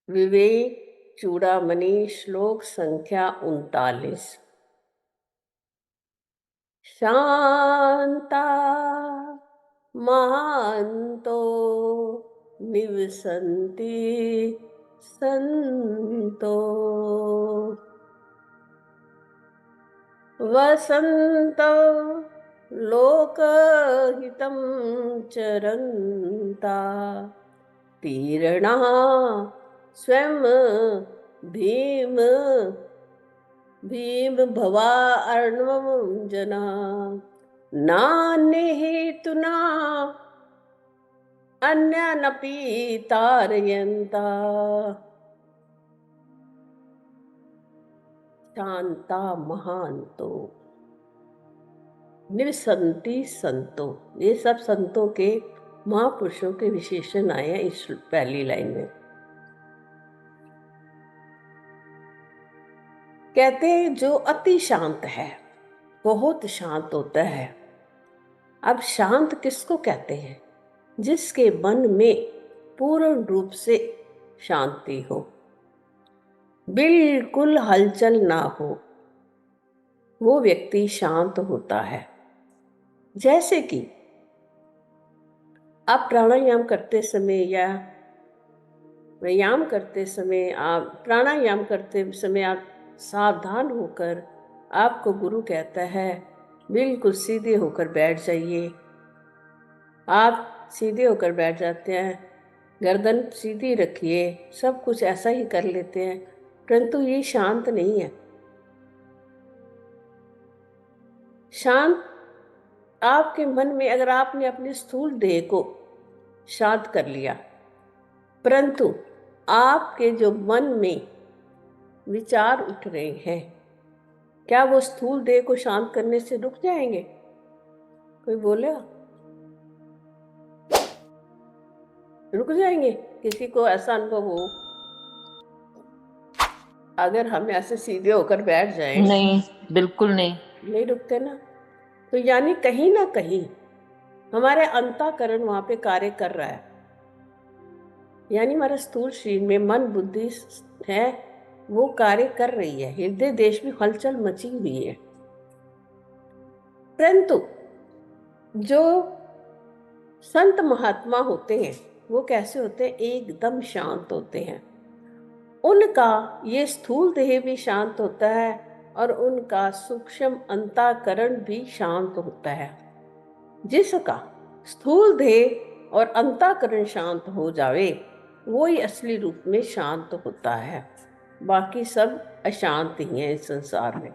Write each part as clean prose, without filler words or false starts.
विवेक चूड़ामणि श्लोक संख्या 39। शांता महान्तो निवसन्ति संतो वसन्तो लोकहितं चरन्ता तीर्णा स्वयं भीम भीम भवा अर्णवं जना नान्य हेतुना अन्यानपि तारयन्ता शांता महान्तो निवसन्ति संतो। ये सब संतों के महापुरुषों के विशेषण आए हैं इस पहली लाइन में। कहते हैं जो अति शांत है, बहुत शांत होता है। अब शांत किसको कहते हैं? जिसके मन में पूर्ण रूप से शांति हो, बिल्कुल हलचल ना हो, वो व्यक्ति शांत होता है। जैसे कि आप प्राणायाम करते समय या व्यायाम करते समय, आप प्राणायाम करते समय आप सावधान होकर, आपको गुरु कहता है बिल्कुल सीधे होकर बैठ जाइए। आप सीधे होकर बैठ जाते हैं, गर्दन सीधी रखिए, सब कुछ ऐसा ही कर लेते हैं, परंतु ये शांत नहीं है। शांत आपके मन में, अगर आपने अपनी स्थूल देह को शांत कर लिया, परंतु आपके जो मन में विचार उठ रहे हैं, क्या वो स्थूल देह को शांत करने से रुक जाएंगे? कोई बोलेगा? रुक जाएंगे? किसी को ऐसा अनुभव हो, अगर हम ऐसे सीधे होकर बैठ जाएं? नहीं, बिल्कुल नहीं। नहीं रुकते ना। तो यानी कहीं ना कहीं हमारे अंतःकरण वहां पे कार्य कर रहा है। यानी हमारे स्थूल शरीर में मन बुद्धि है, वो कार्य कर रही है, हृदय देश में हलचल मची हुई है। परंतु जो संत महात्मा होते हैं वो कैसे होते हैं? एकदम शांत होते हैं। उनका ये स्थूल देह भी शांत होता है और उनका सूक्ष्म अंतःकरण भी शांत होता है। जिसका स्थूल देह और अंतःकरण शांत हो जावे, वो ही असली रूप में शांत होता है। बाकी सब अशांत ही हैं इस संसार में।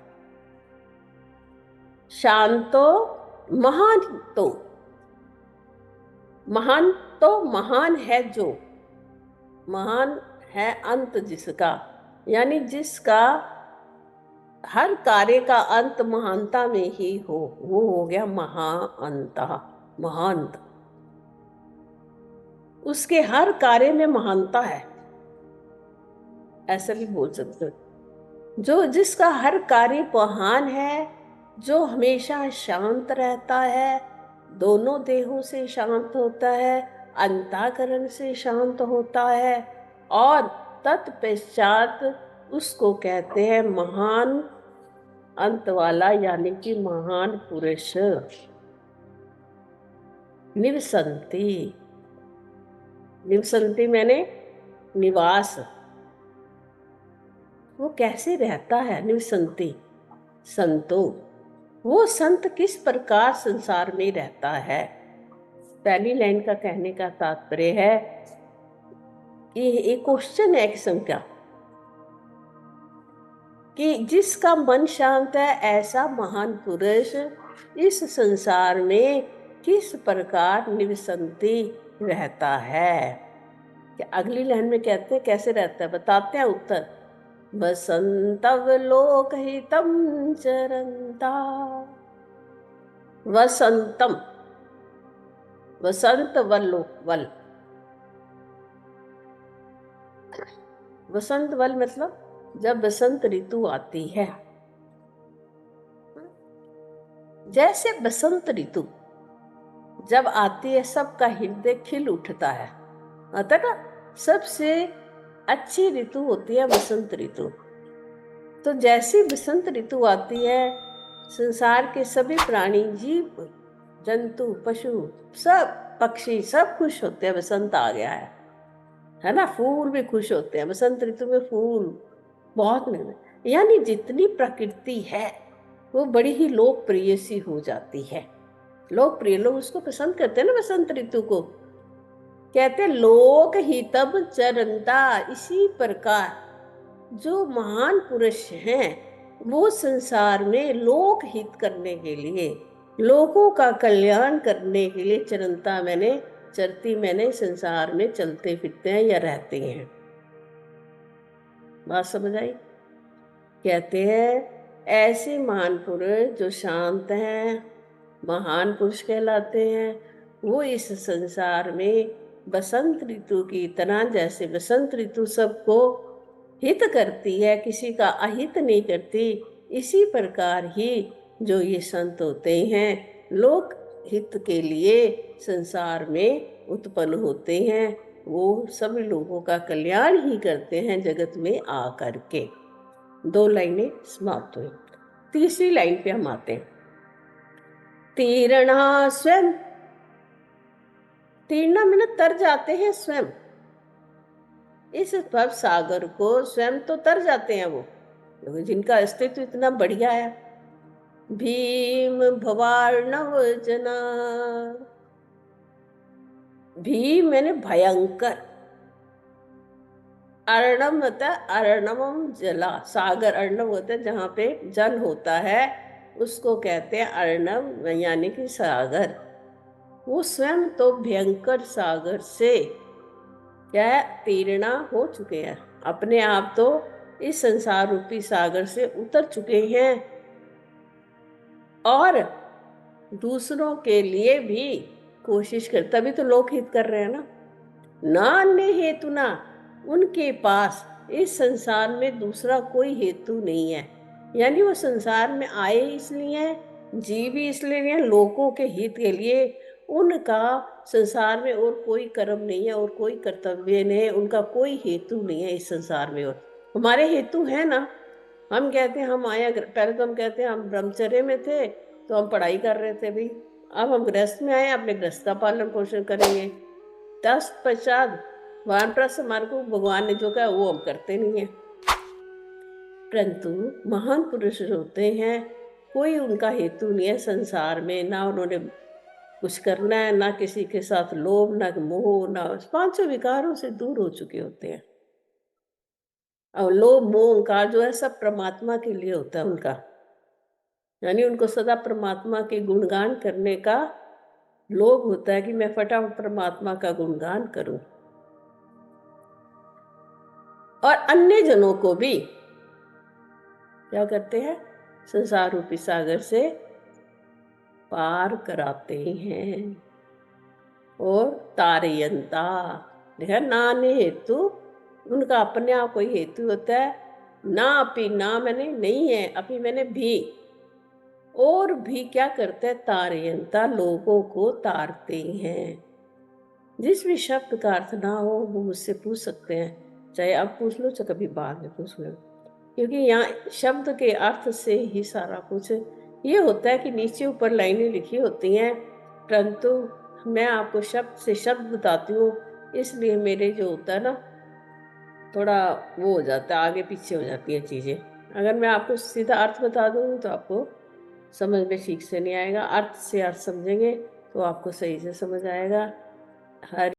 शांतो महान तो महान तो महान है, जो महान है अंत जिसका, यानी जिसका हर कार्य का अंत महानता में ही हो, वो हो गया महाअंत। महांत, उसके हर कार्य में महानता है, ऐसा भी बोल सकते हो। जो जिसका हर कार्य महान है, जो हमेशा शांत रहता है, दोनों देहों से शांत होता है, अंतःकरण से शांत होता है, और तत्पश्चात उसको कहते हैं महान अंत वाला, यानी कि महान पुरुष। निवसंती, निवसंती मैंने निवास। वो कैसे रहता है? निवसंती संतो, वो संत किस प्रकार संसार में रहता है? पहली लाइन का कहने का तात्पर्य है कि एक क्वेश्चन है किस्म का, कि जिसका मन शांत है, ऐसा महान पुरुष इस संसार में किस प्रकार निवसंती रहता है? कि अगली लाइन में कहते हैं कैसे रहता है, बताते हैं उत्तर। वसंतव लोकहितं चरन्ता। वसंतम, वसंत वल्लो वल, वसंत वल मतलब जब बसंत ऋतु आती है, जैसे बसंत ऋतु जब आती है सबका हृदय खिल उठता है, आता ना, सबसे अच्छी ऋतु होती है वसंत ऋतु। तो जैसी बसंत ऋतु आती है, संसार के सभी प्राणी, जीव जंतु, पशु, सब पक्षी सब खुश होते हैं, बसंत आ गया है ना। फूल भी खुश होते हैं बसंत ऋतु में, फूल बहुत मिलते, यानी जितनी प्रकृति है वो बड़ी ही लोकप्रिय सी हो जाती है। लोकप्रिय, लोग उसको पसंद करते हैं ना बसंत ऋतु को। कहते लोक हितब चरंता, इसी प्रकार जो महान पुरुष हैं वो संसार में लोक हित करने के लिए, लोगों का कल्याण करने के लिए चरंता मैंने चरती मैंने संसार में चलते फिरते हैं या रहते हैं। बात समझ आई? कहते हैं ऐसे महान पुरुष जो शांत हैं, महान पुरुष कहलाते हैं, वो इस संसार में बसंत ऋतु की तरह, जैसे बसंत ऋतु सबको हित करती है, किसी का अहित नहीं करती, इसी प्रकार ही जो ये संत होते हैं लोक हित के लिए संसार में उत्पन्न होते हैं, वो सभी लोगों का कल्याण ही करते हैं जगत में आ करके। 2 लाइनें समाप्त हुई। तीसरी लाइन पे हम आते हैं। तीरणा स्वयं, तीरणा मैंने तर जाते हैं स्वयं, इस भव सागर को स्वयं तो तर जाते हैं वो, जिनका अस्तित्व इतना बढ़िया है। भीम भवार्णव जना, भीम मैंने भयंकर, अर्णव होता है अर्णवम जला, सागर अर्णव होता है जहाँ पे जल होता है, उसको कहते हैं अर्णव यानी कि सागर। वो स्वयं तो भयंकर सागर से क्या तीर्णा हो चुके हैं, अपने आप तो इस संसार रूपी सागर से उतर चुके हैं और दूसरों के लिए भी कोशिश कर, तभी तो लोक हित कर रहे हैं ना। ना अन्य हेतु ना, उनके पास इस संसार में दूसरा कोई हेतु नहीं है, यानी वो संसार में आए इसलिए, जी भी इसलिए, लोगों के हित के लिए। उनका संसार में और कोई कर्म नहीं है और कोई कर्तव्य नहीं है, उनका कोई हेतु नहीं है इस संसार में। और हमारे हेतु है ना, हम कहते हैं हम आया, पहले तो हम कहते हैं हम ब्रह्मचर्य में थे तो हम पढ़ाई कर रहे थे भाई, अब हम गृहस्थ में आए, अपने गृहस्थ का पालन पोषण करेंगे। तत्पश्चात वानप्रस्थ मार्ग को भगवान ने जो कहा वो हम करते नहीं है। परंतु महान पुरुष होते हैं, कोई उनका हेतु नहीं है संसार में, ना उन्होंने कुछ करना है, ना किसी के साथ लोभ, ना मोह, ना 5 विकारों से दूर हो चुके होते हैं। और लोभ मोह अहंकार जो है सब परमात्मा के लिए होता है उनका, यानी उनको सदा परमात्मा के गुणगान करने का लोभ होता है कि मैं फटाफट परमात्मा का गुणगान करूं। और अन्य जनों को भी क्या करते हैं, संसार रूपी सागर से पार कराते हैं। और तारयंता, देखा नाने हेतु, उनका अपने आप कोई हेतु होता है ना, अपी ना मैंने नहीं है, अपी मैंने भी, और भी क्या करते हैं, तारयंता लोगों को तारते हैं। जिस भी शब्द का अर्थ ना हो वो मुझसे पूछ सकते हैं, चाहे अब पूछ लो चाहे कभी बाद में पूछ लो, क्योंकि यहाँ शब्द के अर्थ से ही सारा कुछ ये होता है कि नीचे ऊपर लाइनें लिखी होती हैं, परंतु मैं आपको शब्द से शब्द बताती हूँ, इसलिए मेरे जो होता है ना थोड़ा वो हो जाता है, आगे पीछे हो जाती है चीज़ें। अगर मैं आपको सीधा अर्थ बता दूँ तो आपको समझ में ठीक से नहीं आएगा, अर्थ से अर्थ समझेंगे तो आपको सही से समझ आएगा। हर